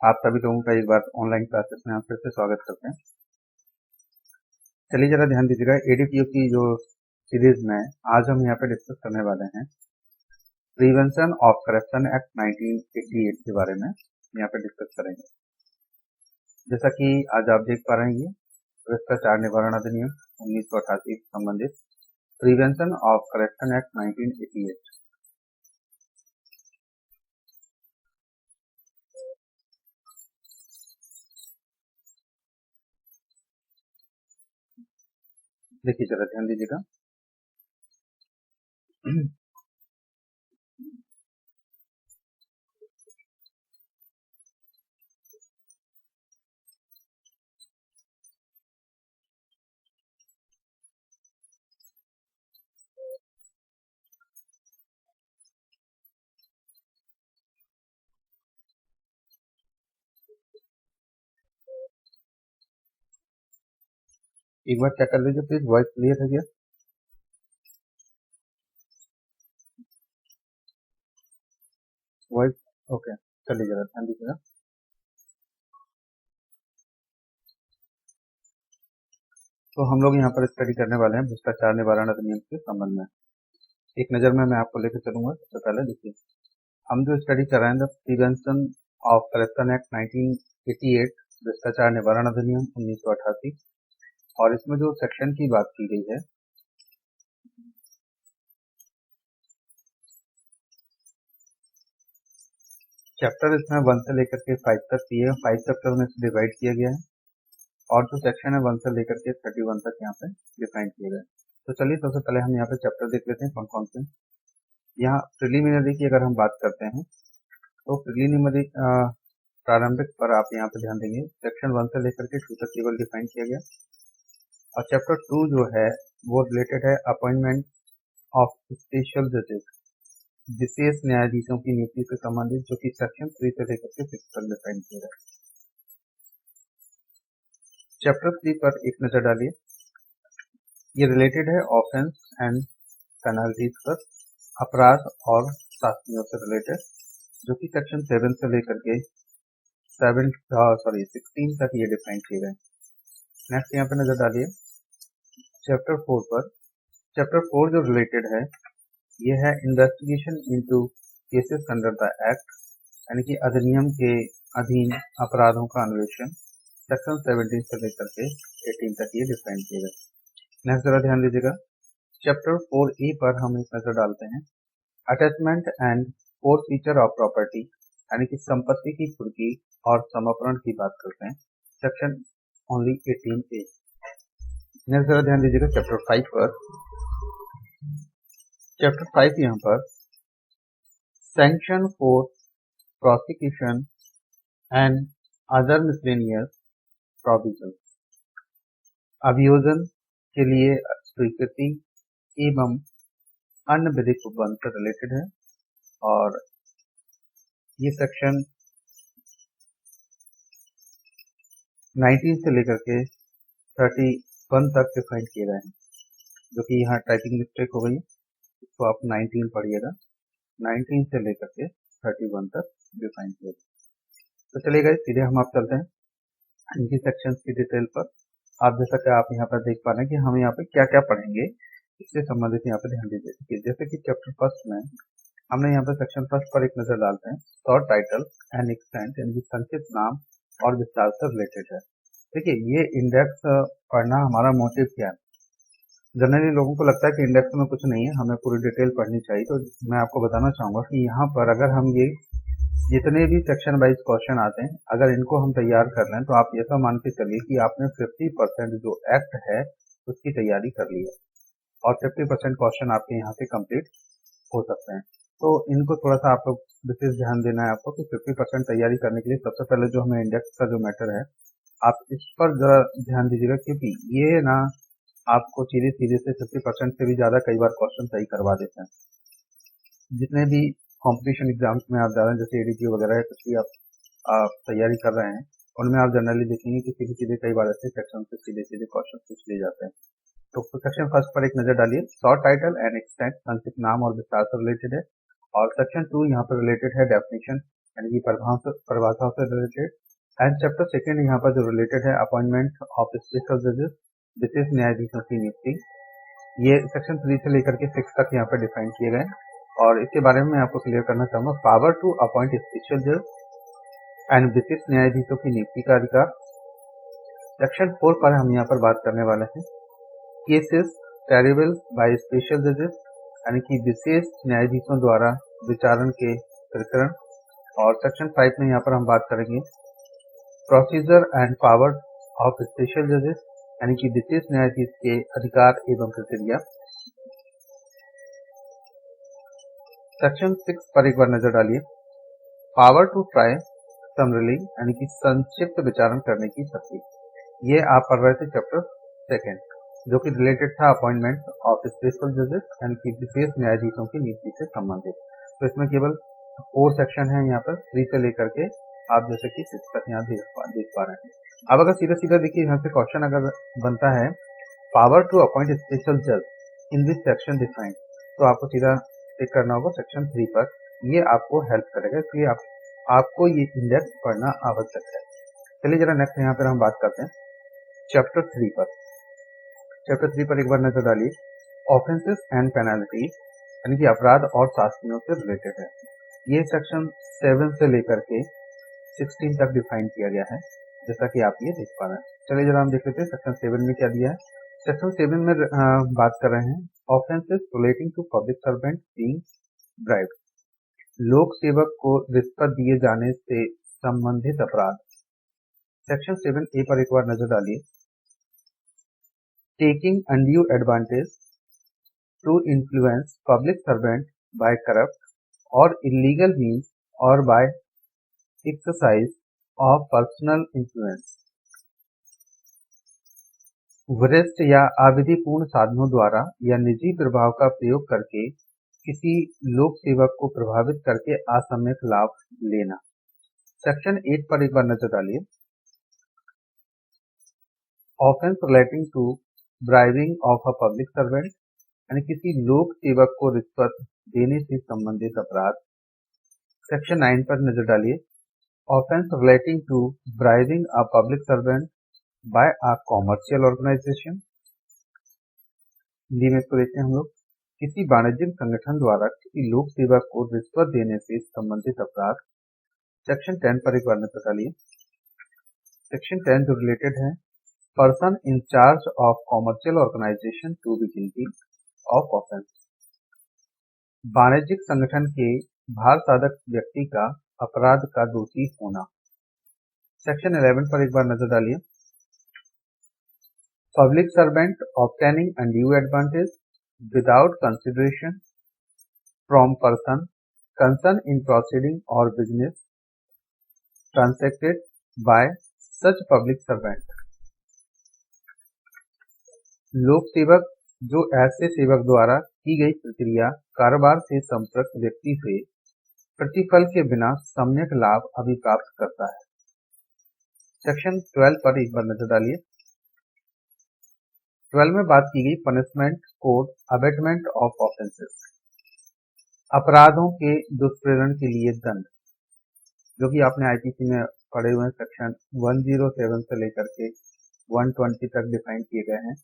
आप सभी लोगों का एक बार ऑनलाइन क्लासेस में आप फिर से स्वागत करते हैं। चलिए जरा ध्यान दीजिएगा, ADPO की जो सीरीज में आज हम यहाँ पे डिस्कस करने वाले हैं प्रिवेंशन ऑफ करप्शन एक्ट 1988 के बारे में यहाँ पे डिस्कस करेंगे। जैसा कि आज आप देख पा रहे हैं, ये भ्रष्टाचार निवारण अधिनियम 1988 से संबंधित प्रिवेंशन ऑफ करप्शन एक्ट 1988। देखिए जरा ध्यान दीजिएगा। एक बार चेक कर लीजिए प्लीज, वॉइस क्लियर है क्या? Voice okay. चलिए जरा ध्यान दीजिएगा। तो हम लोग यहाँ पर स्टडी करने वाले हैं भ्रष्टाचार निवारण अधिनियम के संबंध में। एक नज़र में मैं आपको लेकर चलूंगा। सबसे पहले देखिए, हम जो स्टडी कर रहे हैं प्रिवेंशन ऑफ करप्शन एक्ट 1988, भ्रष्टाचार निवारण अधिनियम 1988, और इसमें जो सेक्शन की बात की गई है चैप्टर इसमें 1 से लेकर के 5 तक दिए, 5 चैप्टर में डिवाइड किया गया है, और जो सेक्शन है 1 से लेकर के 31 तक यहाँ पे डिफाइन किए गए। तो चलिए सबसे पहले हम यहाँ पे चैप्टर देख लेते हैं कौन कौन से। यहाँ प्रिलिमिनरी की अगर हम बात करते हैं तो प्रिलिमिनरी प्रारंभिक पर आप यहाँ पे ध्यान देंगे, सेक्शन 1 से लेकर के 2 तक केवल डिफाइन किया गया। और चैप्टर 2 जो है वो रिलेटेड है अपॉइंटमेंट ऑफ स्पेशल जजेस, विशेष न्यायाधीशों की नियुक्ति से संबंधित, जो कि सेक्शन 3 से लेकर के 6 तक डिफाइन किया गया। चैप्टर 3 पर एक नजर डालिए, ये रिलेटेड है ऑफेंस एंड पेनल्टीज पर, अपराध और शास्तियों से रिलेटेड, जो कि सेक्शन 7 से लेकर के 16 तक ये डिफाइन किए गए। नेक्स्ट यहाँ पे नजर डालिए चैप्टर 4 पर। चैप्टर 4 जो रिलेटेड है ये है investigation into cases under the act, यानी कि अधिनियम के अधीन अपराधों का अन्वेषण, सेक्शन 17 से लेकर के 18 तक ये डिफाइन किए गए। नेक्स्ट जरा ध्यान दीजिएगा, चैप्टर 4A पर हम एक नजर डालते हैं attachment and forfeiture of property, यानी कि संपत्ति की कुर्की और समर्पण की बात करते हैं, सेक्शन ओनली 18A। नेक्स्ट जरा ध्यान दीजिएगा चैप्टर 5 पर। चैप्टर 5 यहाँ पर sanction for prosecution and other miscellaneous provision, अभियोजन के लिए स्वीकृति एवं अन्य विधिक उपबंध से रिलेटेड है, और ये सेक्शन 19 से लेकर के 31 तक डिफाइन किए गए हैं, जो कि यहाँ टाइपिंग मिस्टेक हो गई है, इसको आप 19 पढ़िएगा। 19 से लेकर के 31 तक डिफाइन किए गए। तो चलिएगा सीधे हम आप चलते हैं इनकी सेक्शंस की डिटेल पर। आप जैसा कि आप यहाँ पर देख पा रहे हैं कि हम यहाँ पे क्या क्या पढ़ेंगे, इससे संबंधित यहाँ पे ध्यान दीजिए। जैसे कि चैप्टर 1 में हमने यहाँ पे सेक्शन 1 पर एक नजर डालते हैं, शॉर्ट टाइटल एंड एक्सटेंट, यानी संक्षिप्त नाम और विस्तार से रिलेटेड है। देखिए ये इंडेक्स पढ़ना हमारा मोटिव क्या है। जनरली लोगों को लगता है कि इंडेक्स में कुछ नहीं है, हमें पूरी डिटेल पढ़नी चाहिए। तो मैं आपको बताना चाहूंगा कि यहाँ पर अगर हम ये जितने भी सेक्शन वाइज क्वेश्चन आते हैं, अगर इनको हम तैयार कर लें तो आप ये तो मान के चलिए कि आपने 50% जो एक्ट है उसकी तैयारी कर ली है, और 50% क्वेश्चन आपके यहाँ से कंप्लीट हो सकते हैं। तो इनको थोड़ा सा आप लोग विशेष ध्यान देना है आपको कि 50% तैयारी करने के लिए सबसे पहले जो हमें इंडेक्स का जो मैटर है आप इस पर जरा ध्यान दीजिएगा, क्योंकि ये ना आपको सीधे सीधे से 50% से भी ज्यादा कई बार क्वेश्चन सही करवा देते हैं। जितने भी कॉम्पिटिशन एग्जाम्स में आप जा रहे हैं, जैसे ADPO वगैरह है, कुछ भी आप तैयारी कर रहे हैं, उनमें आप जनरली देखेंगे कि सीधे सीधे कई बार ऐसे सेक्शन से सीधे सीधे क्वेश्चन पूछ लिए जाते हैं। तो सेक्शन 1 पर एक नजर डालिए, शॉर्ट टाइटल एंड एक्सटेंट, संक्षिप्त नाम और विस्तार से रिलेटेड है। और सेक्शन 2 यहाँ पर रिलेटेड है डेफिनेशन यानी कि परिभाषाओं से रिलेटेड। एंड चैप्टर सेकेंड यहाँ पर जो रिलेटेड है अपॉइंटमेंट ऑफ स्पेशल जजेस, विशेष न्यायाधीशों की नियुक्ति, ये सेक्शन 3 से लेकर के 6 तक यहाँ पर डिफाइन किए गए। और इसके बारे में मैं आपको क्लियर करना चाहूंगा। पावर टू अपॉइंट स्पेशल जज एंड विशिष्ट न्यायाधीशों की नियुक्ति का अधिकार। सेक्शन 4 पर हम यहाँ पर बात करने वाले हैं केसेस टेरेबल बाय स्पेशल जजेस, यानी कि विशेष न्यायाधीशों द्वारा विचारण के प्रकरण। और सेक्शन 5 में यहाँ पर हम बात करेंगे procedure and power of special जजेस, यानी कि विशेष न्यायाधीश के अधिकार एवं प्रक्रिया। सेक्शन 6 पर एक बार नजर डालिए। पावर टू ट्राई समरली, यानी कि संक्षिप्त विचारण करने की शक्ति। ये आप पढ़ रहे थे चैप्टर सेकेंड, जो कि रिलेटेड था अपॉइंटमेंट ऑफ स्पेशल जजेस, यानी कि विशेष न्यायाधीशों की नियुक्ति से संबंधित। तो इसमें केवल 4 सेक्शन है यहाँ पर, 3 से लेकर के आप जैसे कि 6 तक यहाँ देख पा रहे हैं। अब अगर सीधा सीधा देखिए यहाँ से क्वेश्चन अगर बनता है पावर टू अपॉइंट स्पेशल जज इन दिस सेक्शन डिफाइंड, तो आपको सीधा टिक करना होगा सेक्शन 3 पर। ये आपको हेल्प करेगा, इसलिए आपको ये इंडेक्स पढ़ना आवश्यक है। चलिए जरा नेक्स्ट यहाँ पर हम बात करते हैं चैप्टर 3 पर। चैप्टर 3 पर एक बार नजर डालिए। ऑफेंसेस एंड पेनल्टी, यानी कि अपराध और शास्तियों से रिलेटेड है। ये सेक्शन 7 से लेकर के 16 तक डिफाइन किया गया है, जैसा कि आप ये देख पा रहे हैं। चलिए जरा हम देख लेते हैं सेक्शन 7 में क्या दिया है। सेक्शन 7 में बात कर रहे हैं offences relating to public servant being bribed, लोक सेवक को रिश्वत दिए जाने से संबंधित अपराध। सेक्शन 7A पर एक बार नजर डालिए। Taking undue advantage to influence public servant by corrupt और इलीगल मीन्स और by exercise of personal influence, वरिष्ठ या अविधिपूर्ण साधनों द्वारा या निजी प्रभाव का प्रयोग करके किसी लोक सेवक को प्रभावित करके असम्यक लाभ लेना। सेक्शन 8 पर एक बार नजर डालिए। Offence relating to bribing of a public servant, यानी किसी लोक सेवक को रिश्वत देने से संबंधित अपराध। सेक्शन 9 पर नजर डालिए। Offence relating to bribing a public servant by a commercial organisation. Hindi में इसको देखते हैं हम लोग। किसी वाणिज्यिक संगठन द्वारा किसी लोक सेवक को रिश्वत देने से संबंधित अपराध। सेक्शन 10 पर एक बार नजर डालिए। सेक्शन 10 जो रिलेटेड है person in charge of commercial organisation to be guilty of offence, वाणिज्यिक संगठन के भार साधक व्यक्ति का अपराध का दोषी होना। सेक्शन 11 पर एक बार नजर डालिए। Public servant obtaining undue advantage without consideration from person concern in proceeding or business transacted by such public servant, लोक सेवक जो ऐसे सेवक द्वारा की गई प्रक्रिया कारोबार से संपर्क व्यक्ति से प्रतिफल के बिना सम्यक लाभ अभिप्राप्त करता है। सेक्शन 12 पर एक बार नजर डालिए। 12 में बात की गई punishment code abetment of offences, अपराधों के दुष्प्रेरण के लिए दंड, जो कि आपने आईपीसी में पढ़े हुए सेक्शन 107 से लेकर के 120 तक डिफाइन किए गए हैं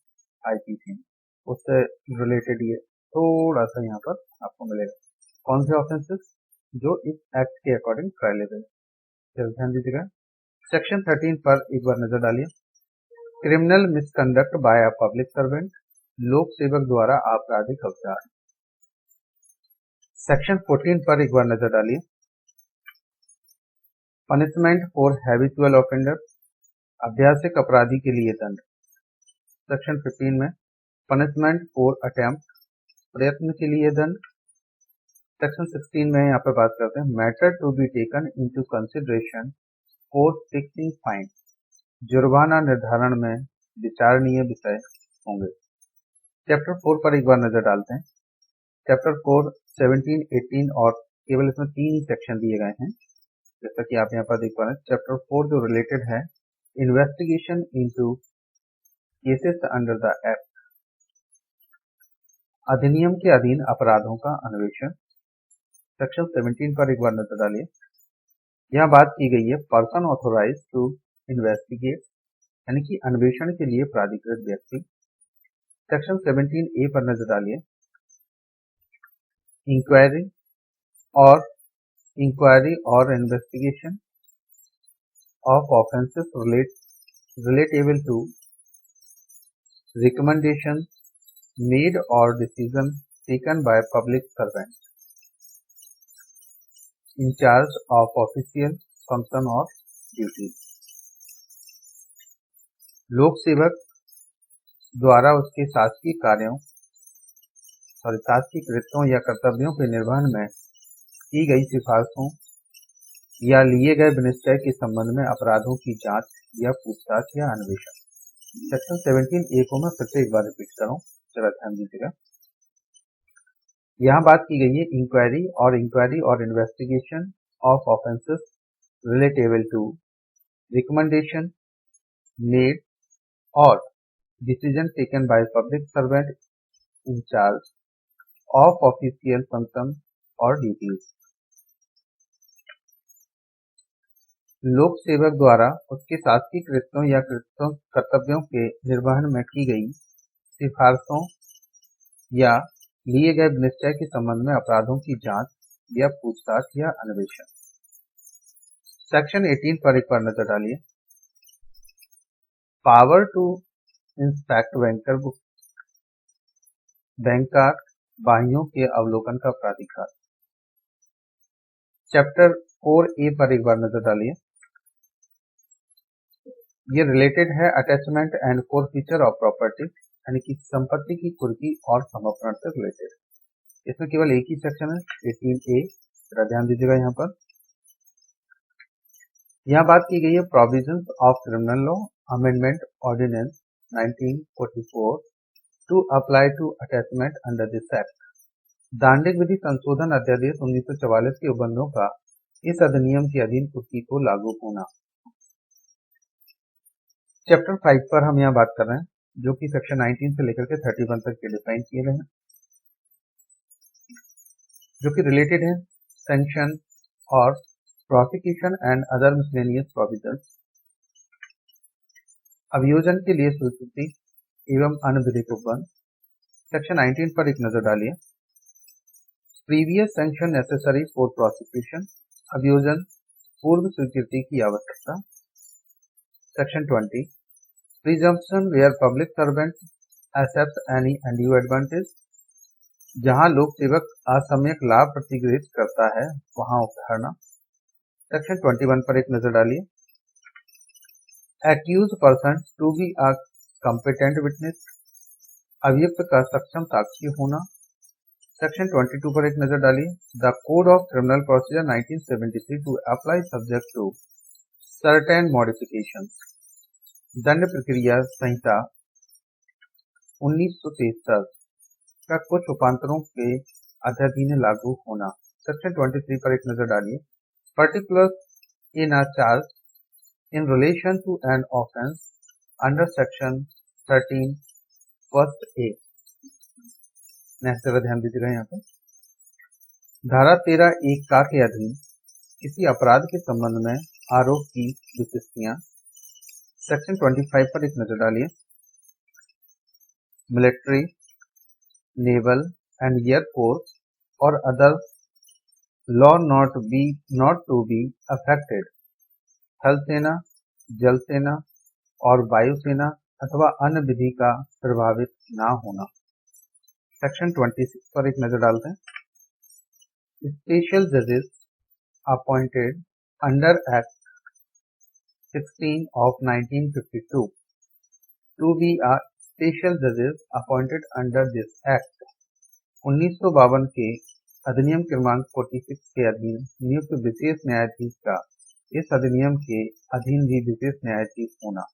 आईपीसी में, उससे रिलेटेड ये थोड़ा सा यहाँ पर आपको मिलेगा। कौन से ऑफेंसेस जो इस एक्ट के अकॉर्डिंग ट्रायलेबल, ध्यान दीजिएगा। सेक्शन 13 पर एक बार नजर डालिए। Criminal misconduct by a public servant, लोक सेवक द्वारा आपराधिक अवचार। सेक्शन 14 पर एक बार नजर डालिए। पनिशमेंट फॉर हैबिचुअल ऑफेंडर, अभ्यासिक अपराधी के लिए दंड। सेक्शन 15 में पनिशमेंट फॉर अटेम्प्ट, प्रयत्न के लिए दंड। सेक्शन 16 में यहाँ पर बात करते हैं matter to be taken into consideration for fixing fine, जुर्माना निर्धारण में विचारणीय विषय होंगे। चैप्टर 4 पर एक बार नजर डालते हैं। चैप्टर 4 17, 18 और केवल इसमें 3 ही सेक्शन दिए गए हैं, जैसा कि आप यहाँ पर देख पा रहे हैं। चैप्टर 4 जो रिलेटेड है investigation into cases under the act, अधिनियम के अधीन अपराधों का अन्वेषण। सेक्शन 17 पर एक बार नजर डालिए। यहाँ बात की गई है पर्सन ऑथोराइज टू इन्वेस्टिगेट, यानी कि अन्वेषण के लिए प्राधिकृत व्यक्ति। सेक्शन 17A पर नजर डालिए। Inquiry or investigation of offences relatable to recommendation made or decision taken by public servant in charge of official function or duty. लोक सेवक द्वारा उसके शासकीय कृत्यों या कर्तव्यों के निर्वहन में की गई सिफारिशों या लिए गए विनिश्चय के संबंध में अपराधों की जांच या पूछताछ या अन्वेषण। सेक्शन 17A को मैं फिर से एक बार रिपीट करूं, जरा ध्यान दीजिएगा। यहाँ बात की गई है inquiry or investigation of offences relatable to recommendation made or decision taken by public servant in charge of official function or duties. लोक सेवक द्वारा उसके शासकीय कृत्यों या कर्तव्यों के निर्वहन में की गई सिफारिशों या लिए गए विनिश्चय के संबंध में अपराधों की जांच या पूछताछ या अन्वेषण। सेक्शन 18 पर एक बार नजर डालिए। पावर टू इंस्पेक्ट बैंकर बाहियों के अवलोकन का प्राधिकार। चैप्टर 4A पर एक बार नजर डालिए। ये रिलेटेड है attachment and forfeiture of property, यानी कि संपत्ति की कुर्की और समर्पण से रिलेटेड। इसमें केवल एक ही सेक्शन है, 18A। जरा ध्यान दीजिएगा यहाँ पर। यहाँ बात की गई है provisions of criminal law amendment ordinance 1944 to apply to attachment under this act. दांडिक विधि संशोधन अध्यादेश 1944 के उपबंधों का इस अधिनियम के अधीन कुर्की को लागू होना। चैप्टर 5 पर हम यहाँ बात कर रहे हैं, जो कि सेक्शन 19 से लेकर के 31 तक के डिफाइन किए गए हैं, जो कि रिलेटेड है सैंक्शन और prosecution and other miscellaneous provisions. अभियोजन के लिए स्वीकृति एवं अन्य विधिक उपबंध। सेक्शन 19 पर एक नजर डालिए। Previous sanction necessary for prosecution, अभियोजन पूर्व स्वीकृति की आवश्यकता। Section 20 presumption where public servant accept any undue advantage, जहां लोक सेवक असम्यक लाभ प्रतिगृहित करता है वहां उपधारणा। सेक्शन 21 पर एक नजर डालिए। Accuse person to be a competent witness, अभियुक्त का सक्षम साक्षी होना। सेक्शन 22 पर एक नजर डालिए। The code of criminal procedure 1973 to apply subject to certain modification, दंड प्रक्रिया संहिता 1973 का कुछ उपांतरों के अध्याधीन लागू होना। सेक्शन 23 पर एक नजर डालिए। Particular in a charge in relation to an offence under section 13 first A. Next जरा ध्यान दीजिएगा यहाँ पर। धारा 13(1) का के अधीन किसी अपराध के संबंध में आरोप की विशिष्टियां। सेक्शन 25 पर एक नजर डालिए। Military, naval and air force or other law not to be affected, थल सेना, जल सेना और वायुसेना अथवा अन्य विधि का प्रभावित ना होना। सेक्शन 26 पर एक नजर डालते हैं। स्पेशल जजेस appointed under act 16 of 1952 to be a special judges appointed under this act। 1952 के अधिनियम क्रमांक 46 के अधीन नियुक्त विशेष न्यायाधीश का इस अधिनियम के अधीन भी विशेष न्यायाधीश होना।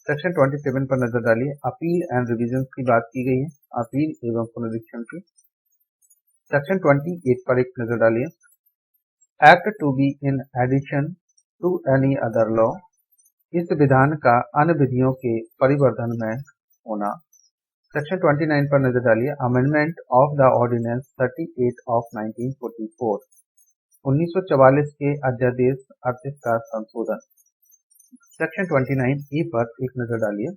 सेक्शन 27 पर नजर डालिए। अपील एंड रिविजन की बात की गई है, अपील एवं पुनरीक्षण की। सेक्शन 28 पर एक नजर डालिए। Act to be in addition to any other law, इस विधान का अन्य विधियों के परिवर्धन में होना। सेक्शन 29 पर नजर डालिए। Amendment of the ordinance 38 of 1944 1944 के अध्यादेश 38 का संशोधन। सेक्शन 29 ए पर एक नजर डालिए।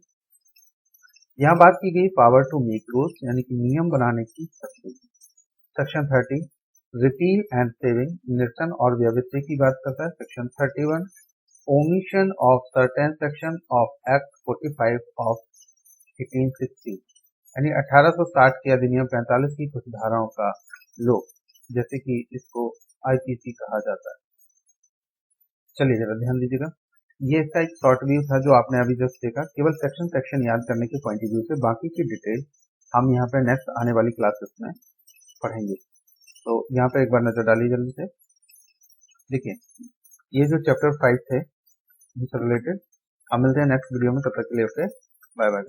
यहाँ बात की गई पावर टू मेक रूल्स यानी कि नियम बनाने की शक्ति। सेक्शन 30 रिपील एंड सेविंग, निरसन और व्यवस्था की बात करता है। Section 31 omission of certain section of act 45 of 1860 यानी 1860 के अधिनियम 45 की कुछ धाराओं का लोप, जैसे कि इसको आईपीसी कहा जाता है। चलिए जरा ध्यान दीजिएगा, ये इसका एक शॉर्ट व्यू था जो आपने अभी जस्ट देखा, केवल सेक्शन याद करने के पॉइंट ऑफ व्यू से। बाकी की डिटेल हम यहाँ पे नेक्स्ट आने वाली क्लासेस में पढ़ेंगे। तो यहाँ पे एक बार नजर डालिए जल्दी से। देखिए ये जो चैप्टर 5 थे इससे रिलेटेड, हम मिलते हैं नेक्स्ट वीडियो में, तब तक के लिए बाय बाय।